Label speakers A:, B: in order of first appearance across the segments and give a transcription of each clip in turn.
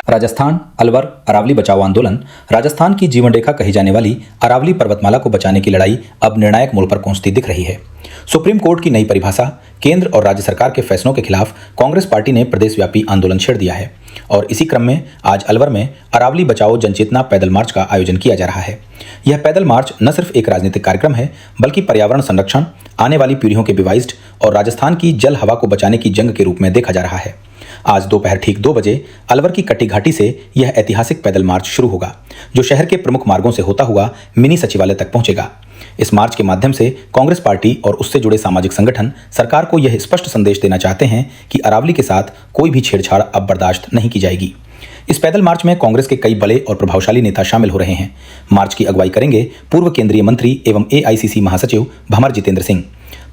A: राजस्थान अलवर अरावली बचाओ आंदोलन राजस्थान की जीवन रेखा कही जाने वाली अरावली पर्वतमाला को बचाने की लड़ाई अब निर्णायक मोड़ पर पहुंचती दिख रही है। सुप्रीम कोर्ट की नई परिभाषा, केंद्र और राज्य सरकार के फैसलों के खिलाफ कांग्रेस पार्टी ने प्रदेशव्यापी आंदोलन छेड़ दिया है और इसी क्रम में आज अलवर में अरावली बचाओ जनचेतना पैदल मार्च का आयोजन किया जा रहा है। यह पैदल मार्च न सिर्फ एक राजनीतिक कार्यक्रम है बल्कि पर्यावरण संरक्षण, आने वाली पीढ़ियों के विवाइज्ड और राजस्थान की जल हवा को बचाने की जंग के रूप में देखा जा रहा है। आज दोपहर ठीक 2 बजे अलवर की कट्टी घाटी से यह ऐतिहासिक पैदल मार्च शुरू होगा, जो शहर के प्रमुख मार्गों से होता हुआ मिनी सचिवालय तक पहुंचेगा। इस मार्च के माध्यम से कांग्रेस पार्टी और उससे जुड़े सामाजिक संगठन सरकार को यह स्पष्ट संदेश देना चाहते हैं कि अरावली के साथ कोई भी छेड़छाड़ अब बर्दाश्त नहीं की जाएगी। इस पैदल मार्च में कांग्रेस के कई बड़े और प्रभावशाली नेता शामिल हो रहे हैं। मार्च की अगुवाई करेंगे पूर्व केंद्रीय मंत्री एवं AICC महासचिव भंवर जितेंद्र सिंह,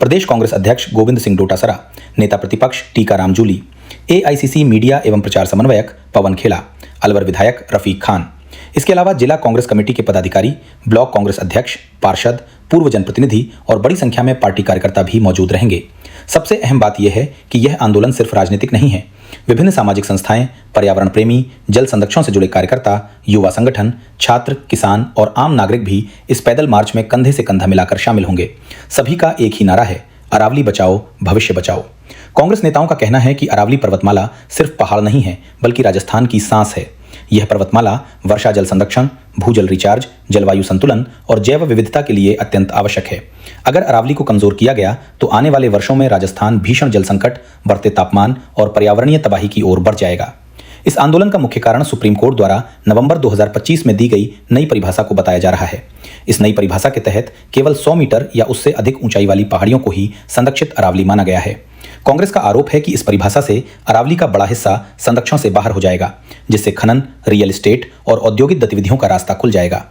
A: प्रदेश कांग्रेस अध्यक्ष गोविंद सिंह डोटासरा, नेता प्रतिपक्ष टीकाराम जूली, AICC मीडिया एवं प्रचार समन्वयक पवन खेड़ा, अलवर विधायक रफीक खान। इसके अलावा जिला कांग्रेस कमेटी के पदाधिकारी, ब्लॉक कांग्रेस अध्यक्ष, पार्षद, पूर्व जनप्रतिनिधि और बड़ी संख्या में पार्टी कार्यकर्ता भी मौजूद रहेंगे। सबसे अहम बात यह है कि यह आंदोलन सिर्फ राजनीतिक नहीं है। विभिन्न सामाजिक संस्थाएं, पर्यावरण प्रेमी, जल संरक्षण से जुड़े कार्यकर्ता, युवा संगठन, छात्र, किसान और आम नागरिक भी इस पैदल मार्च में कंधे से कंधा मिलाकर शामिल होंगे। सभी का एक ही नारा है, अरावली बचाओ, भविष्य बचाओ। कांग्रेस नेताओं का कहना है कि अरावली पर्वतमाला सिर्फ पहाड़ नहीं है बल्कि राजस्थान की सांस है। यह पर्वतमाला वर्षा जल संरक्षण, भूजल रिचार्ज, जलवायु संतुलन और जैव विविधता के लिए अत्यंत आवश्यक है। अगर अरावली को कमजोर किया गया तो आने वाले वर्षों में राजस्थान भीषण जल संकट, बढ़ते तापमान और पर्यावरणीय तबाही की ओर बढ़ जाएगा। इस आंदोलन का मुख्य कारण सुप्रीम कोर्ट द्वारा नवंबर 2025 में दी गई नई परिभाषा को बताया जा रहा है। इस नई परिभाषा के तहत केवल 100 मीटर या उससे अधिक ऊंचाई वाली पहाड़ियों को ही संरक्षित अरावली माना गया है। कांग्रेस का आरोप है कि इस परिभाषा से अरावली का बड़ा हिस्सा संरक्षण से बाहर हो जाएगा, जिससे खनन, रियल एस्टेट और औद्योगिक गतिविधियों का रास्ता खुल जाएगा।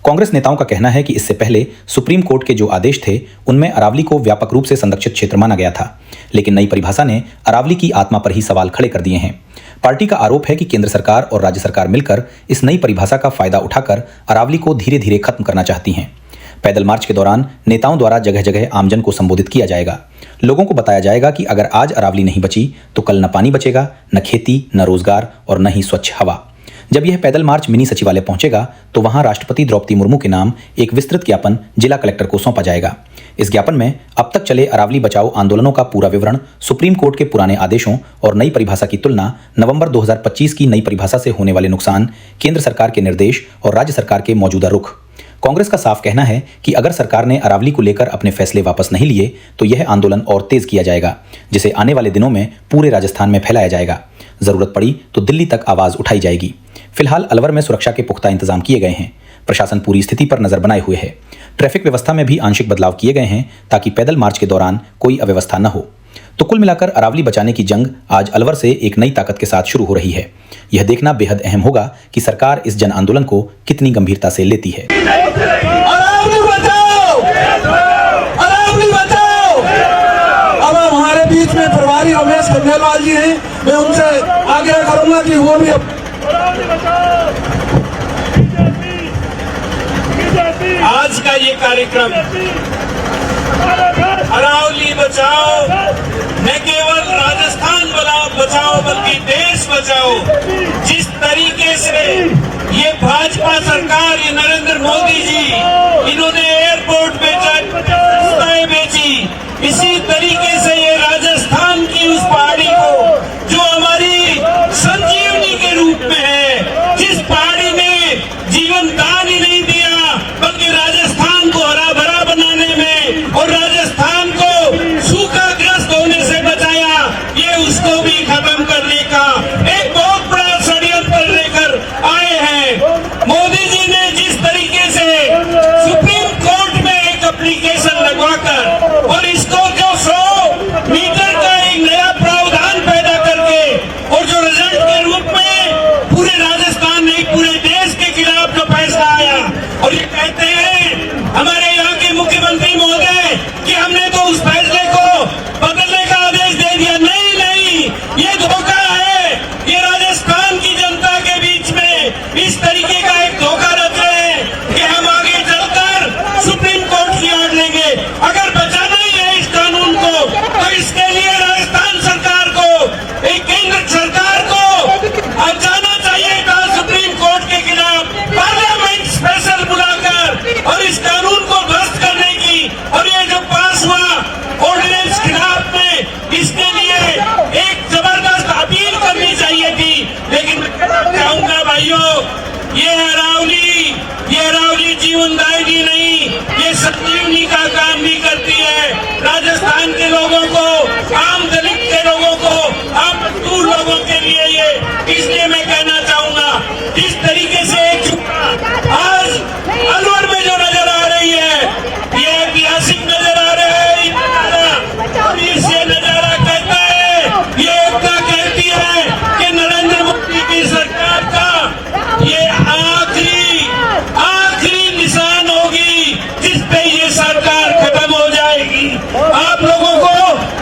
A: कांग्रेस नेताओं का कहना है कि इससे पहले सुप्रीम कोर्ट के जो आदेश थे उनमें अरावली को व्यापक रूप से संरक्षित क्षेत्र माना गया था, लेकिन नई परिभाषा ने अरावली की आत्मा पर ही सवाल खड़े कर दिए हैं। पार्टी का आरोप है कि केंद्र सरकार और राज्य सरकार मिलकर इस नई परिभाषा का फायदा उठाकर अरावली को धीरे धीरे खत्म करना चाहती हैं। पैदल मार्च के दौरान नेताओं द्वारा जगह जगह आमजन को संबोधित किया जाएगा। लोगों को बताया जाएगा कि अगर आज अरावली नहीं बची तो कल न पानी बचेगा, न खेती, न रोजगार और न ही स्वच्छ हवा। जब यह पैदल मार्च मिनी सचिवालय पहुंचेगा तो वहां राष्ट्रपति द्रौपदी मुर्मू के नाम एक विस्तृत ज्ञापन जिला कलेक्टर को सौंपा जाएगा। इस ज्ञापन में अब तक चले अरावली बचाओ आंदोलनों का पूरा विवरण, सुप्रीम कोर्ट के पुराने आदेशों और नई परिभाषा की तुलना, नवंबर 2025 की नई परिभाषा से होने वाले नुकसान, केंद्र सरकार के निर्देश और राज्य सरकार के मौजूदा रुख। कांग्रेस का साफ कहना है कि अगर सरकार ने अरावली को लेकर अपने फैसले वापस नहीं लिए तो यह आंदोलन और तेज किया जाएगा, जिसे आने वाले दिनों में पूरे राजस्थान में फैलाया जाएगा। जरूरत पड़ी तो दिल्ली तक आवाज उठाई जाएगी। फिलहाल अलवर में सुरक्षा के पुख्ता इंतजाम किए गए हैं। प्रशासन पूरी स्थिति पर नजर बनाए हुए है। ट्रैफिक व्यवस्था में भी आंशिक बदलाव किए गए हैं ताकि पैदल मार्च के दौरान कोई अव्यवस्था न हो। तो कुल मिलाकर अरावली बचाने की जंग आज अलवर से एक नई ताकत के साथ शुरू हो रही है। यह देखना बेहद अहम होगा कि सरकार इस जन आंदोलन को कितनी गंभीरता से लेती है।
B: अरावली बचाओ! अरावली बचाओ! अब हमारे बीच में प्रभारी रमेश खंडेलवाल जी हैं, मैं उनसे आग्रह करूंगा कि वो भी आज का ये कार्यक्रम अरावली बचाओ न केवल राजस्थान बचाओ बल्कि देश बचाओ। जिस तरीके से ये भाजपा सरकार, ये नरेंद्र मोदी जी, इन्होंने एयरपोर्ट बेचा, संस्थाएं बेची, इसी तरीके से ये राजस्थान की उस पहाड़ी को जो हमारी संजीवनी के रूप में है, जिस पहाड़ी ने जीवन दान ही नहीं दिया बल्कि राजस्थान को हरा भरा बनाने में और राजस्थान को सूखाग्रस्त होने से बचाया, ये उसको भी खत्म करने का एक बहुत बड़ा षड्यंत्र लेकर आए हैं। मोदी जी ने जिस तरीके से सुप्रीम कोर्ट में एक एप्लीकेशन लगवाकर और इसको जो 100 मीटर का एक नया प्रावधान पैदा करके और जो रिजल्ट के रूप में पूरे राजस्थान नहीं पूरे देश के खिलाफ जो फैसला आया और ये कहते हैं हमारे यहाँ के मुख्य संजीवनी का काम भी करती है। राजस्थान के लोगों को, आम दलित के लोगों को, आम मजदूर लोगों के लिए ये, इसलिए मैं कहना चाहूंगा जिस तरीके से एकजुटता आज अलवर में जो नजर आ रही है, ये ऐतिहासिक नजर आ रहा है ये नजारा। और ये नजारा कहता है, ये एकता कहती है कि नरेंद्र मोदी की सरकार का ये आखिरी निशान होगी जिस पे ये सरकार खत्म हो जाएगी। आप लोगों को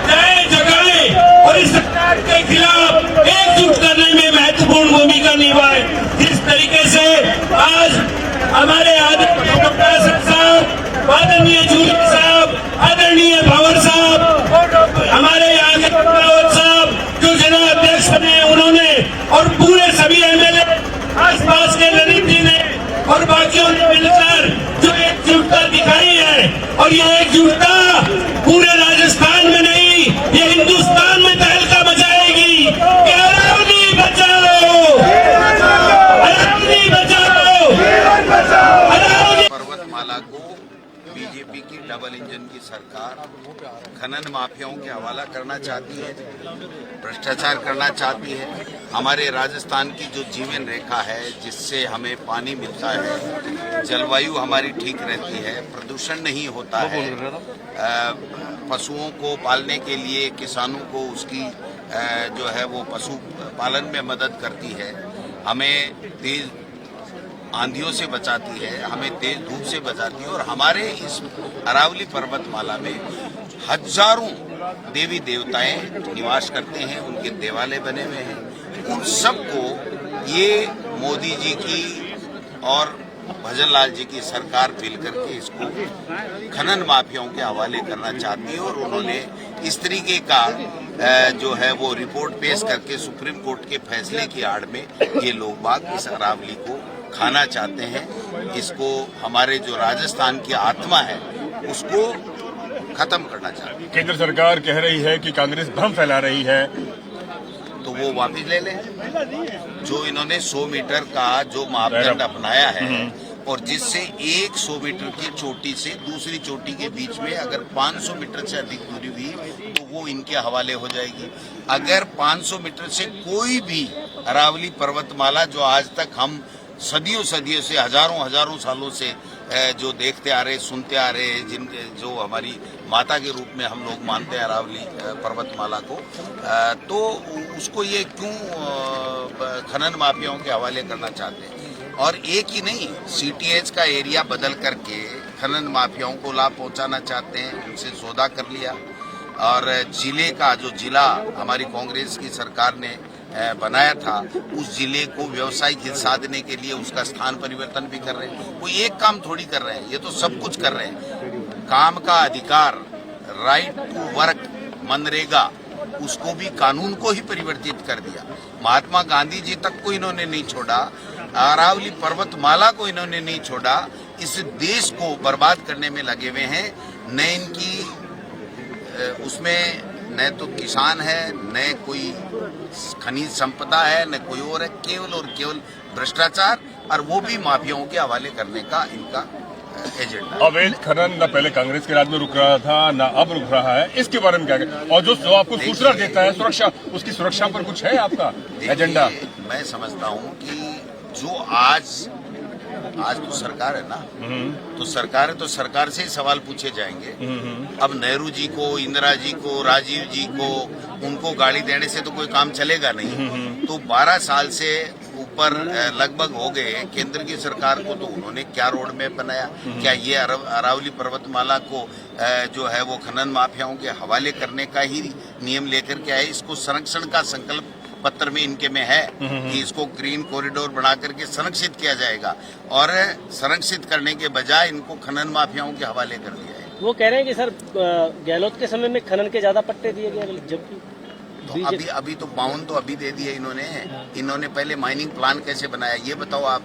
B: नए जगाए और इस सरकार के खिलाफ एकजुट करने में महत्वपूर्ण भूमिका निभाए। जिस तरीके से आज हमारे आदरणीय डॉक्टर साहब, आदरणीय जूली साहब, आदरणीय भंवर साहब, हमारे यहाँ के रावत साहब जो जिला अध्यक्ष बने उन्होंने, और पूरे सभी एमएलए आसपास के ललित जी ने और बाकियों ने मिलकर जो एकजुटता दिखाई है, और ये एकजुटता पूरे राजस्थान में नहीं, ये हिंदुस्तान में तहलका मचाएगी कि अरावली बचाओ, अरावली बचाओ, अरावली।
C: पर्वतमाला को बीजेपी की डबल इंजन की सरकार खनन माफियाओं के हवाला करना चाहती है, भ्रष्टाचार करना चाहती है। हमारे राजस्थान की जो जीवन रेखा है, जिससे हमें पानी मिलता है, जलवायु हमारी ठीक रहती है, प्रदूषण नहीं होता है, पशुओं को पालने के लिए किसानों को उसकी जो है वो पशु पालन में मदद करती है, हमें तेज आंधियों से बचाती है, हमें तेज धूप से बचाती है, और हमारे इस अरावली पर्वतमाला में हजारों देवी देवताएं निवास करते हैं, उनके देवालय बने हुए हैं। उन सबको ये मोदी जी की और भजनलाल जी की सरकार मिल करके इसको खनन माफियाओं के हवाले करना चाहती है, और उन्होंने इस तरीके का जो है वो रिपोर्ट पेश करके सुप्रीम कोर्ट के फैसले की आड़ में ये लोग बाग इस अरावली को खाना चाहते हैं। इसको हमारे जो राजस्थान की आत्मा है उसको खत्म करना चाहते हैं।
D: केंद्र सरकार कह रही है कि कांग्रेस भ्रम फैला रही है,
C: तो वो वापस ले लें। जो इन्होंने 100 मीटर का जो मापदंड अपनाया है, और जिससे 100 मीटर की चोटी से दूसरी चोटी के बीच में अगर 500 मीटर से अधिक दूरी हुई तो वो इनके हवाले हो जाएगी। अगर 500 मीटर से कोई भी अरावली पर्वतमाला जो आज तक हम सदियों से हजारों सालों से जो देखते आ रहे, सुनते आ रहे, जिनके जो हमारी माता के रूप में हम लोग मानते हैं अरावली पर्वतमाला को, तो उसको ये क्यों खनन माफियाओं के हवाले करना चाहते हैं। और एक ही नहीं, सीटीएच का एरिया बदल करके खनन माफियाओं को लाभ पहुंचाना चाहते हैं, उनसे सौदा कर लिया। और जिले का जो जिला हमारी कांग्रेस की सरकार ने बनाया था, उस जिले को व्यवसायिक हिस्सा देने के लिए उसका स्थान परिवर्तन भी कर रहे हैं। कोई एक काम थोड़ी कर रहे हैं, ये तो सब कुछ कर रहे हैं। काम का अधिकार, राइट टू वर्क, मनरेगा, उसको भी कानून को ही परिवर्तित कर दिया। महात्मा गांधी जी तक को इन्होंने नहीं छोड़ा, अरावली पर्वतमाला को इन्होंने नहीं छोड़ा। इस देश को बर्बाद करने में लगे हुए हैं। न इनकी उसमें न तो किसान है, न कोई खनिज संपदा है, न कोई और है, केवल और केवल भ्रष्टाचार, और वो भी माफियाओं के हवाले करने का इनका एजेंडा।
D: अवैध खनन न पहले कांग्रेस के राज में रुक रहा था, न अब रुक रहा है, इसके बारे में क्या कहें? और जो आपको सूचना देता है सुरक्षा, उसकी सुरक्षा पर कुछ है आपका एजेंडा?
C: मैं समझता हूँ कि जो आज तो सरकार है ना, तो सरकार है, तो सरकार से ही सवाल पूछे जाएंगे। अब नेहरू जी को, इंदिरा जी को, राजीव जी को, उनको गाड़ी देने से तो कोई काम चलेगा नहीं। तो 12 साल से ऊपर लगभग हो गए केंद्र की सरकार को, तो उन्होंने क्या रोड मैप बनाया? क्या ये अरावली पर्वतमाला को जो है वो खनन माफियाओं के हवाले करने का ही नियम लेकर के आए? इसको संरक्षण का संकल्प पत्र में इनके में है कि इसको ग्रीन कॉरिडोर बना करके संरक्षित किया जाएगा, और संरक्षित करने के बजाय इनको खनन माफियाओं के हवाले कर दिया है।
E: वो कह रहे हैं कि सर गहलोत के समय में खनन के ज्यादा पट्टे दिए गए, जबकि
C: तो अभी तो 52 तो अभी दे दिए इन्होंने पहले माइनिंग प्लान कैसे बनाया ये बताओ आप।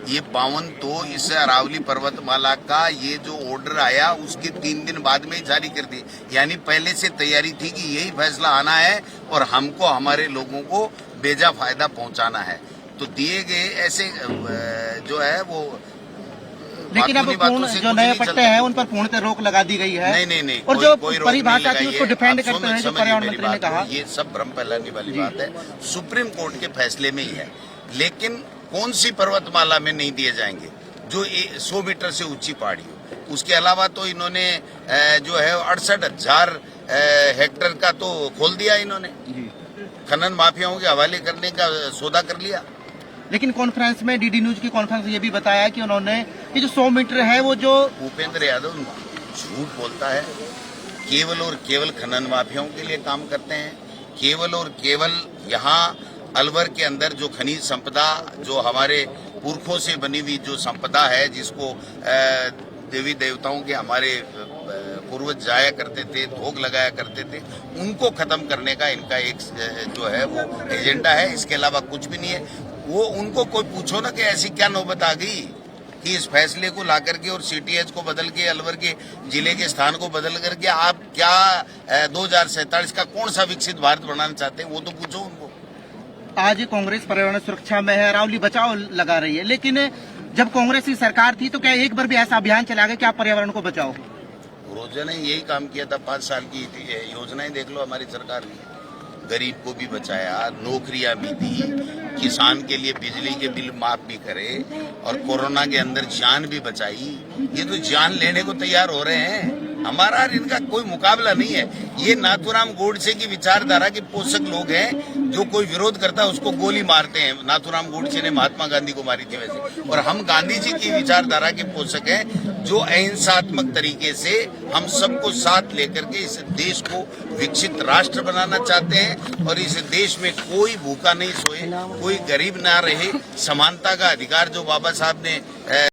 C: ये 52 तो इस अरावली पर्वतमाला का ये जो ऑर्डर आया उसके 3 दिन बाद में ही जारी कर दी, यानी पहले से तैयारी थी कि यही फैसला आना है और हमको हमारे लोगों को बेजा फायदा पहुंचाना है। तो दिए गए ऐसे जो है वो
F: लेकिन अब
C: बातों बातों
F: पूर्ण
C: से
F: जो
C: कुछ
F: नए
C: नहीं
F: पट्टे
C: चलता।
F: हैं उन पर पूर्णतः रोक लगा दी गई है।
C: नहीं
F: और
C: कोई-
F: जो
C: कोई रोक
F: परिभाषा
C: नहीं
F: थी
C: लगाई
F: उसको
C: है।
F: डिफेंड
C: आप
F: करते हुए जो
C: समझिए
F: पर्यावरण
C: मेरी
F: मंत्री ने
C: बात को,
F: कहा,
C: ये सब भ्रम फैलाने वाली बात है। सुप्रीम कोर्ट के फैसले में ही है, लेकिन कौन सी पर्वतमाला में नहीं दिए जाएंगे जो 100 मीटर से ऊंची पहाड़ी हो। उसके अलावा तो इन्होंने जो है 68,000 हेक्टेयर का तो खोल दिया इन्होंने, खनन माफियाओं के हवाले करने का सौदा कर लिया।
F: लेकिन कॉन्फ्रेंस में डीडी न्यूज की कॉन्फ्रेंस में ये भी बताया कि उन्होंने ये जो 100 मीटर है वो जो
C: भूपेंद्र यादव झूठ बोलता है, केवल और केवल खनन माफियाओं के लिए काम करते हैं। केवल और केवल यहाँ अलवर के अंदर जो खनिज संपदा, जो हमारे पुरखों से बनी हुई जो संपदा है, जिसको देवी देवताओं के हमारे पूर्वज जाया करते थे, भोग लगाया करते थे, उनको खत्म करने का इनका एक जो है वो एजेंडा है। इसके अलावा कुछ भी नहीं है। वो उनको कोई पूछो ना कि ऐसी क्या नौबत आ गई कि इस फैसले को ला करके और सीटीएच को बदल के अलवर के जिले के स्थान को बदल करके आप क्या 2047 का कौन सा विकसित भारत बनाना चाहते हैं, वो तो पूछो उनको।
F: आज कांग्रेस पर्यावरण सुरक्षा में है, अरावली बचाओ लगा रही है, लेकिन जब कांग्रेस की सरकार थी तो क्या एक बार भी ऐसा अभियान चला गया कि आप पर्यावरण को बचाओ?
C: रोजा ने यही काम किया था। 5 साल की योजनाएं देख लो हमारी सरकार ने। गरीब को भी बचाया, नौकरियां भी दी, किसान के लिए बिजली के बिल माफ भी करे, और कोरोना के अंदर जान भी बचाई। ये तो जान लेने को तैयार हो रहे हैं। हमारा और इनका कोई मुकाबला नहीं है। ये नाथूराम गोडसे की विचारधारा के पोषक लोग हैं। जो कोई विरोध करता है उसको गोली मारते हैं। नाथूराम गोडसे ने महात्मा गांधी को मारी थी वैसे। और हम गांधी जी की विचारधारा के पोषक हैं, जो अहिंसात्मक तरीके से हम सबको साथ लेकर के इस देश को विकसित राष्ट्र बनाना चाहते हैं। और इस देश में कोई भूखा नहीं सोए, कोई गरीब ना रहे, समानता का अधिकार जो बाबा साहब ने